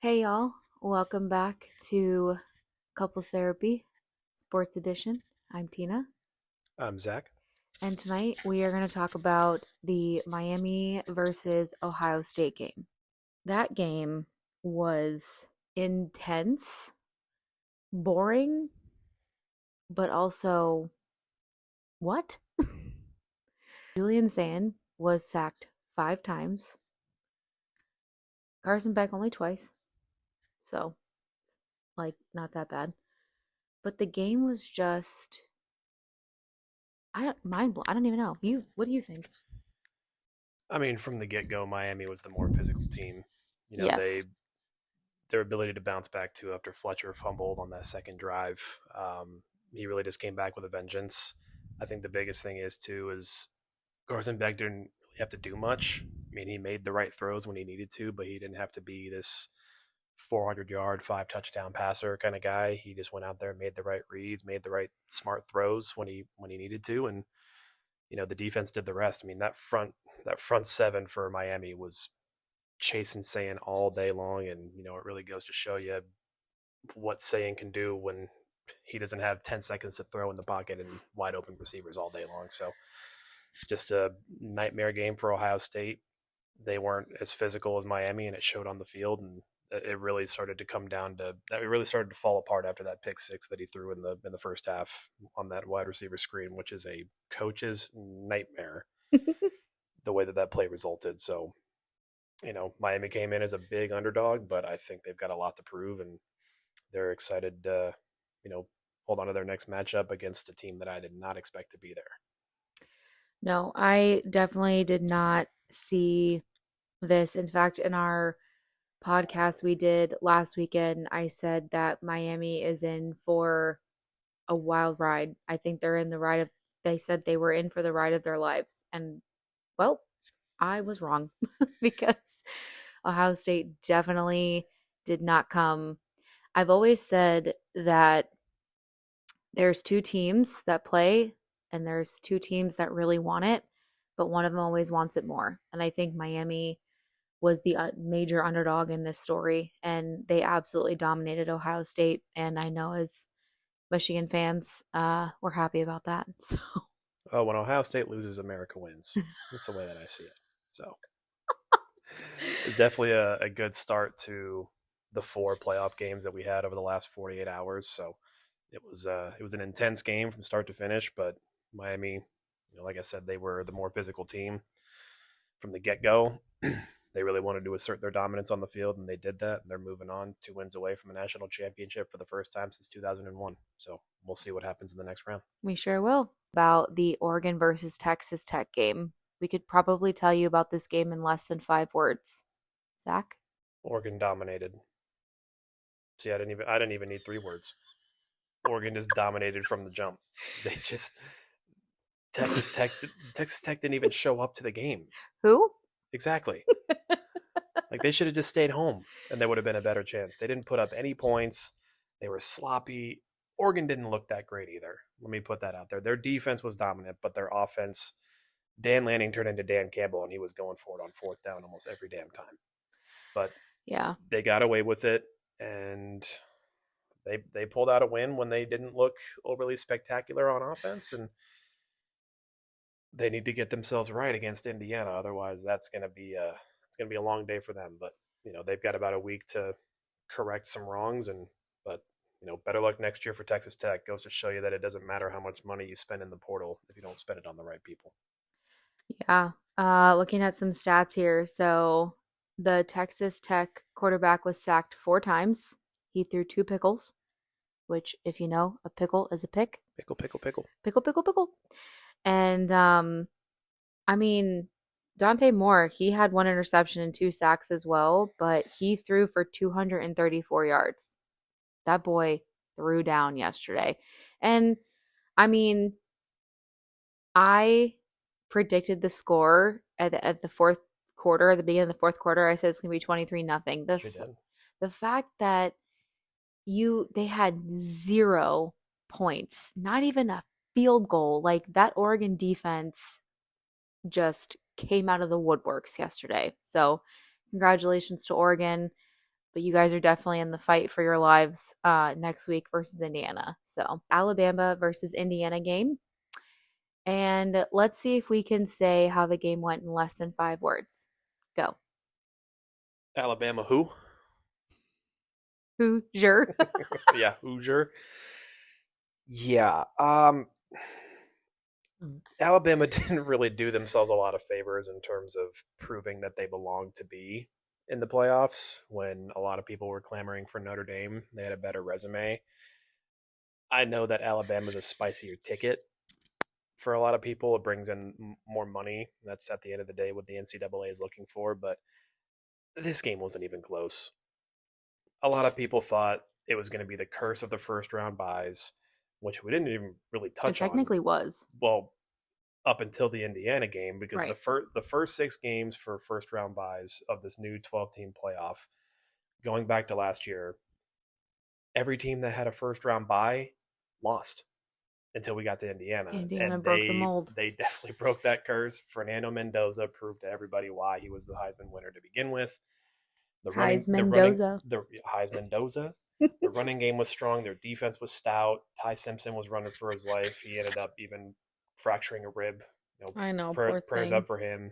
Hey y'all, welcome back to Couples Therapy Sports Edition. I'm Tina, I'm Zach. and tonight we are going to talk about the Miami versus Ohio State game. That game was intense, boring, but also what? Julian Sand was sacked 5 times, Carson Beck only twice, so not that bad. But the game was just I don't mind blown. I don't even know. What do you think? I mean, from the get go, Miami was the more physical team. You know, Yes. they their ability to bounce back too after Fletcher fumbled on that second drive. He really just came back with a vengeance. I think the biggest thing is Carson Beck didn't really have to do much. I mean, he made the right throws when he needed to, but he didn't have to be this 400-yard, 5 touchdown passer kind of guy. He just went out there, made the right reads, made the right smart throws when he needed to, and the defense did the rest. I mean, that front seven for Miami was chasing Sayan all day long, and it really goes to show you what Sayan can do when he doesn't have 10 seconds to throw in the pocket and wide open receivers all day long. So just a nightmare game for Ohio State. They weren't as physical as Miami, and it showed on the field. And it really started to come down to that. It really started to fall apart after that pick six that he threw in the first half on that wide receiver screen, which is a coach's nightmare. The way that play resulted. So Miami came in as a big underdog, but I think they've got a lot to prove, and they're excited to hold on to their next matchup against a team that I did not expect to be there. No, I definitely did not see this. In fact, in our podcast we did last weekend, I said that Miami is in for a wild ride. I think they're in the ride of, they said they were in for the ride of their lives. And well, I was wrong because Ohio State definitely did not come. I've always said that there's two teams that play and there's two teams that really want it, but one of them always wants it more. And I think Miami was the major underdog in this story, and they absolutely dominated Ohio State. And I know as Michigan fans, we're happy about that. So Oh, when Ohio State loses, America wins. That's the way that I see it. So it's definitely a good start to the 4 playoff games that we had over the last 48 hours. So it was an intense game from start to finish, but Miami, like I said, they were the more physical team from the get go. They really wanted to assert their dominance on the field, and they did that. And they're moving on 2 wins away from a national championship for the first time since 2001. So we'll see what happens in the next round. we sure will. About the Oregon versus Texas Tech game. We could probably tell you about this game in less than 5 words. Zach? Oregon dominated. See, I didn't even need 3 words. Oregon just dominated from the jump. They just Texas Tech Texas Tech didn't even show up to the game. Who? Exactly. Like they should have just stayed home and there would have been a better chance. They didn't put up any points. They were sloppy. Oregon didn't look that great either. Let me put that out there. Their defense was dominant, but their offense, Dan Lanning turned into Dan Campbell and he was going for it on fourth down almost every damn time. But Yeah. they got away with it, and they pulled out a win when they didn't look overly spectacular on offense, and they need to get themselves right against Indiana. Otherwise, it's gonna be a long day for them. But they've got about a week to correct some wrongs, and but better luck next year for Texas Tech. Goes to show you that it doesn't matter how much money you spend in the portal if you don't spend it on the right people. Yeah. Looking at some stats here. So the Texas Tech quarterback was sacked 4 times. He threw 2 pickles, which, if you know, a pickle is a pick. Pickle, pickle, pickle. Pickle, pickle, pickle. And I mean, Dante Moore, he had 1 interception and 2 sacks as well, but he threw for 234 yards. That boy threw down yesterday. And I mean, I predicted the score at the fourth quarter, at the beginning of the fourth quarter. I said it's going to be 23-0. She did. The fact that they had 0 points, not even a field goal. Like that Oregon defense just came out of the woodworks yesterday. So, congratulations to Oregon. but you guys are definitely in the fight for your lives next week versus Indiana. So, Alabama versus Indiana game. And let's see if we can say how the game went in less than 5 words. Go. Alabama who? Hoosier. Yeah, Hoosier. Yeah. Alabama didn't really do themselves a lot of favors in terms of proving that they belong to be in the playoffs when a lot of people were clamoring for Notre Dame. They had a better resume. I know that Alabama's a spicier ticket for a lot of people. It brings in more money. That's at the end of the day what the NCAA is looking for. But this game wasn't even close. A lot of people thought it was going to be the curse of the first round buys, which we didn't even really It touch on. technically was. Well, up until the Indiana game, because Right. the first 6 games for first round buys of this new 12-team playoff, going back to last year, every team that had a first round bye lost until we got to Indiana, Indiana and broke the mold. they definitely broke that curse. Fernando Mendoza proved to everybody why he was the Heisman winner to begin with. Heisman Mendoza. The Heisman Mendoza. The running game was strong. Their defense was stout. Ty Simpson was running for his life. He ended up even fracturing a rib. I know, poor Prayers thing. up for him.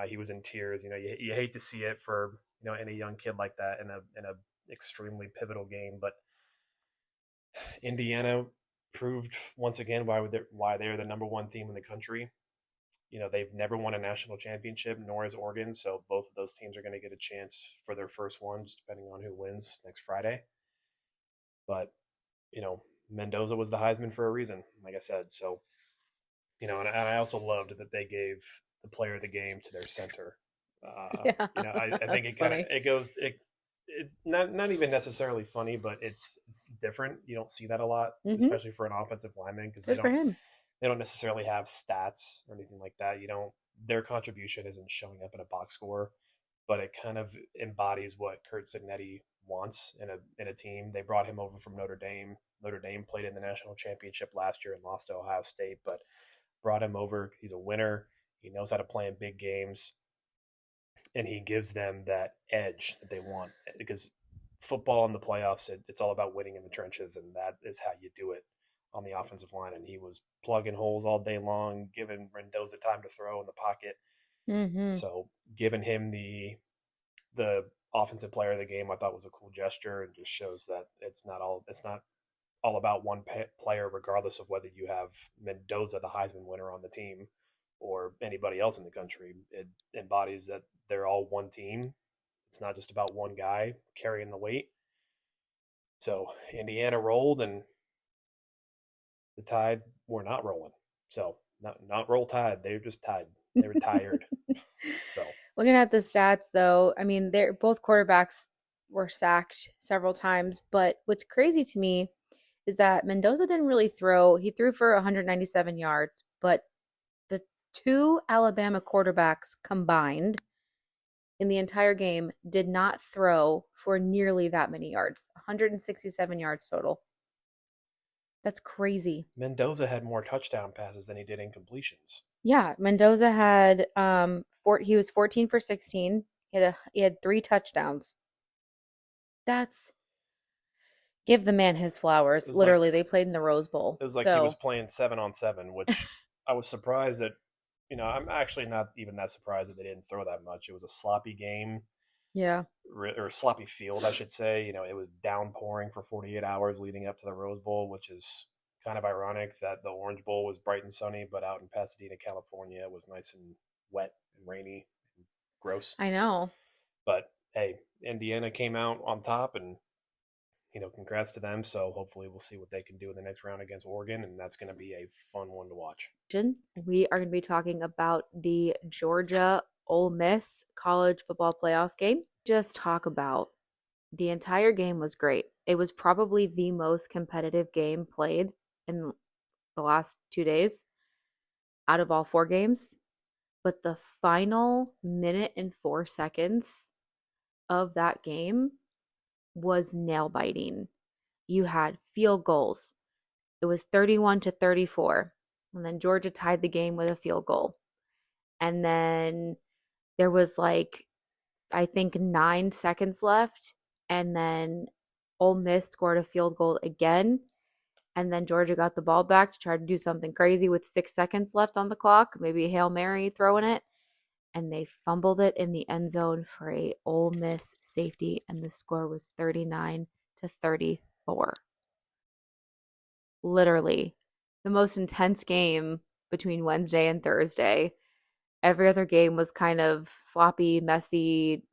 He was in tears. You hate to see it for any young kid like that in a extremely pivotal game. But Indiana proved once again why they're the number one team in the country. They've never won a national championship, nor has Oregon. So both of those teams are going to get a chance for their first one, just depending on who wins next Friday. But Mendoza was the Heisman for a reason, like I said. So and I also loved that they gave the player of the game to their center. Yeah, I think that's funny. it's not even necessarily funny, but it's different. You don't see that a lot, Hmm. especially for an offensive lineman, because Good for him. they don't necessarily have stats or anything like that. Their contribution isn't showing up in a box score, but it kind of embodies what Kurt Signetti wants in a team. They brought him over from Notre Dame. Notre Dame played in the national championship last year and lost to Ohio State, but brought him over. He's a winner. He knows how to play in big games, and he gives them that edge that they want because football in the playoffs, it's all about winning in the trenches, and that is how you do it on the offensive line. And he was plugging holes all day long, giving Mendoza time to throw in the pocket. Hmm. So giving him the offensive player of the game, I thought was a cool gesture, and just shows that it's not all about one player, regardless of whether you have Mendoza, the Heisman winner, on the team, or anybody else in the country. It embodies that they're all one team. It's not just about one guy carrying the weight. So Indiana rolled, and the Tide were not rolling. So not roll Tide. They were just tied. They were tired. So Looking at the stats, though, I mean, they're both quarterbacks were sacked several times. But what's crazy to me is that Mendoza didn't really throw. He threw for 197 yards, but the two Alabama quarterbacks combined in the entire game did not throw for nearly that many yards. 167 yards total. That's crazy. Mendoza had more touchdown passes than he did incompletions. Yeah, Mendoza had he was 14 for 16. He had 3 touchdowns. That's give the man his It flowers. was like Literally, they played in the Rose Bowl. he was So, playing 7-on-7, which I was surprised that. I'm actually not even that surprised that they didn't throw that much. It was a sloppy game, yeah. or sloppy field, I should say. It was downpouring for 48 hours leading up to the Rose Bowl, which is kind of ironic that the Orange Bowl was bright and sunny, but out in Pasadena, California, it was nice and wet and rainy and gross. I know. But hey, Indiana came out on top, and congrats to them. So hopefully we'll see what they can do in the next round against Oregon, and that's going to be a fun one to watch. We are going to be talking about the Georgia Ole Miss college football playoff game. Just talk about the entire game was great. It was probably the most competitive game played in the last 2 days out of all 4 games. But the final minute and 4 seconds of that game was nail biting. You had field goals. It was 31-34. And then Georgia tied the game with a field goal. And then there was like, I think 9 seconds left. and then Ole Miss scored a field goal again, and then Georgia got the ball back to try to do something crazy with 6 seconds left on the clock, maybe a Hail Mary throwing it, and they fumbled it in the end zone for a Ole Miss safety, and the score was 39-34. Literally the most intense game between Wednesday and Thursday. Every other game was kind of sloppy, messy,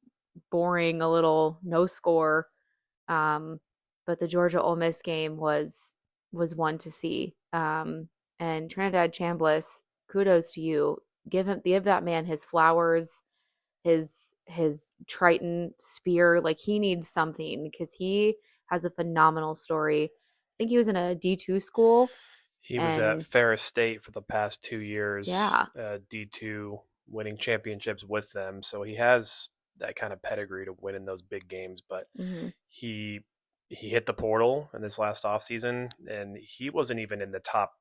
boring, a little no score. Um, but the Georgia Ole Miss game was one to see. And Trinidad Chambliss, kudos to you. Give that man his flowers, his Triton spear. Like he needs something because he has a phenomenal story. I think he was in a D2 school, He was at and Ferris State for the past 2 years, yeah. D2, winning championships with them. So he has that kind of pedigree to win in those big games. But Hmm. he he hit the portal in this last offseason, and he wasn't even in the top.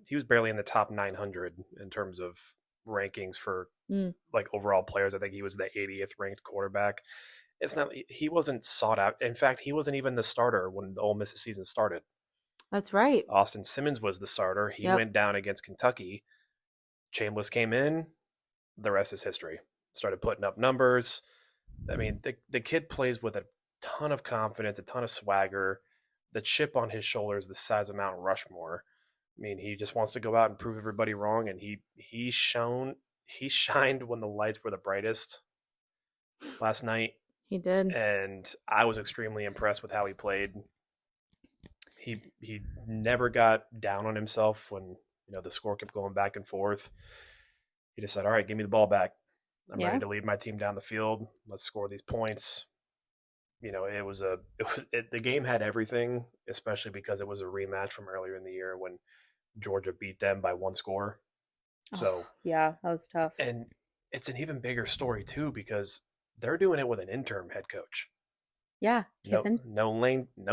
He was barely in the top 900 in terms of rankings for Mm, like overall players. I think he was the 80th ranked quarterback. It's not he wasn't sought out. In fact, he wasn't even the starter when the Ole Miss season started. that's right. Austin Simmons was the starter. He Yep. went down against Kentucky. Chambliss came in. The rest is history. Started putting up numbers. I mean, the kid plays with a ton of confidence, a ton of swagger. The chip on his shoulder is the size of Mount Rushmore. I mean, he just wants to go out and prove everybody wrong, and he shined when the lights were the brightest last night, He did. and I was extremely impressed with how he played. He never got down on himself when the score kept going back and forth. He just said, "All right, give me the ball back. I'm ready Yeah. to lead my team down the field. Let's score these points." The game had everything, especially because it was a rematch from earlier in the year when Georgia beat them by one score. Oh, So, yeah, that was tough. and it's an even bigger story too because they're doing it with an interim head coach. Yeah, No, Kiffin. no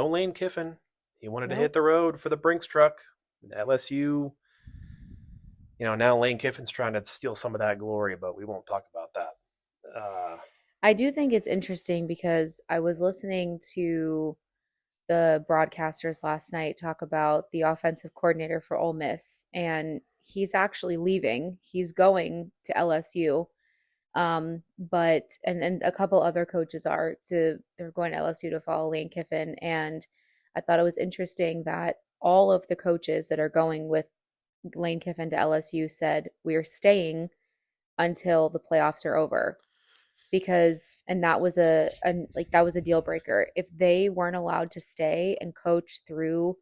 Lane Kiffin. He wanted to hit Nope. the road for the Brinks truck. LSU, now Lane Kiffin's trying to steal some of that glory, but we won't talk about that. Uh, I do think it's interesting because I was listening to the broadcasters last night talk about the offensive coordinator for Ole Miss, and he's actually leaving. He's going to LSU. But and a couple other coaches they're going to LSU to follow Lane Kiffin. And I thought it was interesting that all of the coaches that are going with Lane Kiffin to LSU said we're staying until the playoffs are over, because and that was that was a deal breaker. If they weren't allowed to stay and coach through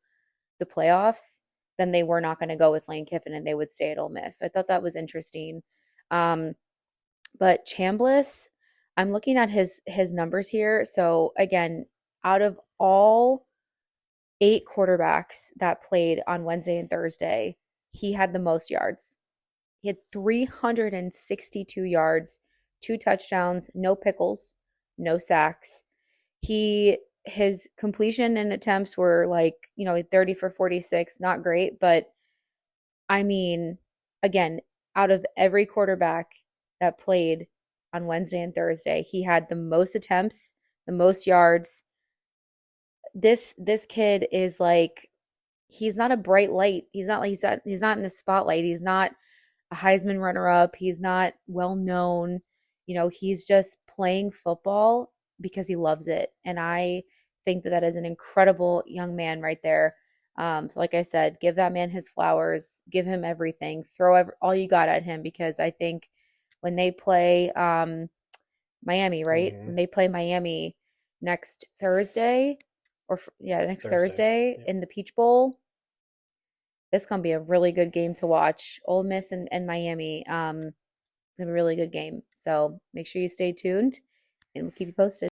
the playoffs, then they were not going to go with Lane Kiffin and they would stay at Ole Miss. So I thought that was interesting. Um, but Chambliss, I'm looking at his numbers here. So again, out of all 8 quarterbacks that played on Wednesday and Thursday, he had the most yards. He had 362 yards, 2 touchdowns, no pickles, no sacks. His completion and attempts were 30 for 46, not great, but I mean, again, out of every quarterback that played on Wednesday and Thursday, he had the most attempts, the most yards. This kid is like he's not a bright light. He's not in the spotlight. He's not a Heisman runner up. He's not well known. He's just playing football because he loves it. And I think that that is an incredible young man right there. So like I said, give that man his flowers, give him everything, all you got at him, because I think when they play Miami, right? mm-hmm. When they play Miami next Thursday, yeah, next Thursday. Thursday Yep. in the Peach Bowl, it's gonna be a really good game to watch. Ole Miss and Miami. It's gonna be a really good game. So make sure you stay tuned and we'll keep you posted.